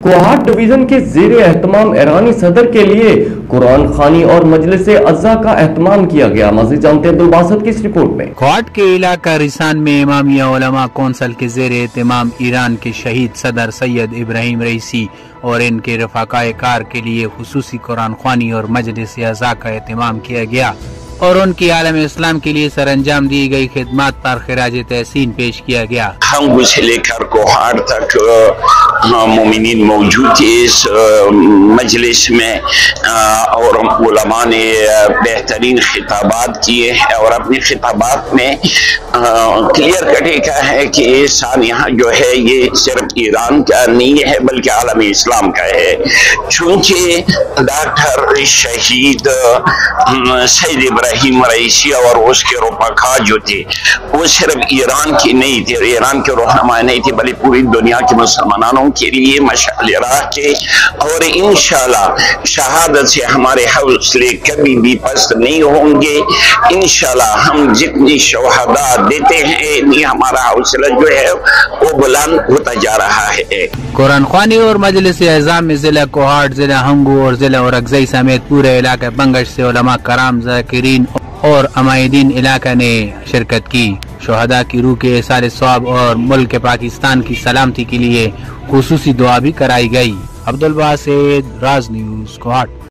Kohat division کے زیر اہتمام ایرانی صدر کے لیے قرآن خوانی اور مجلس اعزا کا اہتمام کیا گیا۔ مزید جانتے ہیں عبدالباسط کی اس رپورٹ میں۔ کوہاٹ کے علاقہ رسان میں امامیہ علماء کونسل کے زیر اہتمام ایران کے شہید صدر سید ابراہیم رئیسی اور ان کے رفقاء کار کے لیے خصوصی قرآن خوانی اور مجلس اعزا کا اہتمام کیا گیا اور ان کی عالم اسلام کے لیے سر انجام دی گئی خدمات پر خراج تحسین پیش کیا گیا۔ ہنگو سے لے کر کوہاٹ تک مومنین موجود تھے اس مجلس میں اور علماء نے بہترین خطابات کیے ہیں اور اپنے خطابات میں کلیئر کٹ کہا ہے کہ یہ سانحہ جو ہے یہ صرف ایران کا نہیں ہے بلکہ عالم اسلام کا ہے، چونکہ ڈاکٹر شہید سید ابراہیم رئیسی اور اس کے رفقا جو تھے وہ صرف ایران کی نہیں تھے، ایران کے رہنما نہیں تھے بلکہ پوری دنیا کے مسلمانوں کے لیے مشعل راہ کے، اور انشاءاللہ شہادت سے ہمارے حوصلے کبھی بھی پست نہیں ہوں گے۔ انشاءاللہ ہم جتنی شہداء دیتے ہیں اتنی ہمارا حوصلہ جو ہے وہ بلند ہوتا جا رہا ہے۔ قرآن خوانی اور مجلس اعزا میں ضلع کوہاٹ، ضلع ہنگو اور ضلع اورکزئی سمیت پورے علاقہ بنگش سے علماء کرام، ذاکرین اور عمائدین علاقہ نے شرکت کی۔ شہداء کی روح کے ایثار ثواب اور ملک پاکستان کی سلامتی کے لیے خصوصی دعا بھی کرائی گئی۔ عبدالباسط، راز نیوز، کوہاٹ۔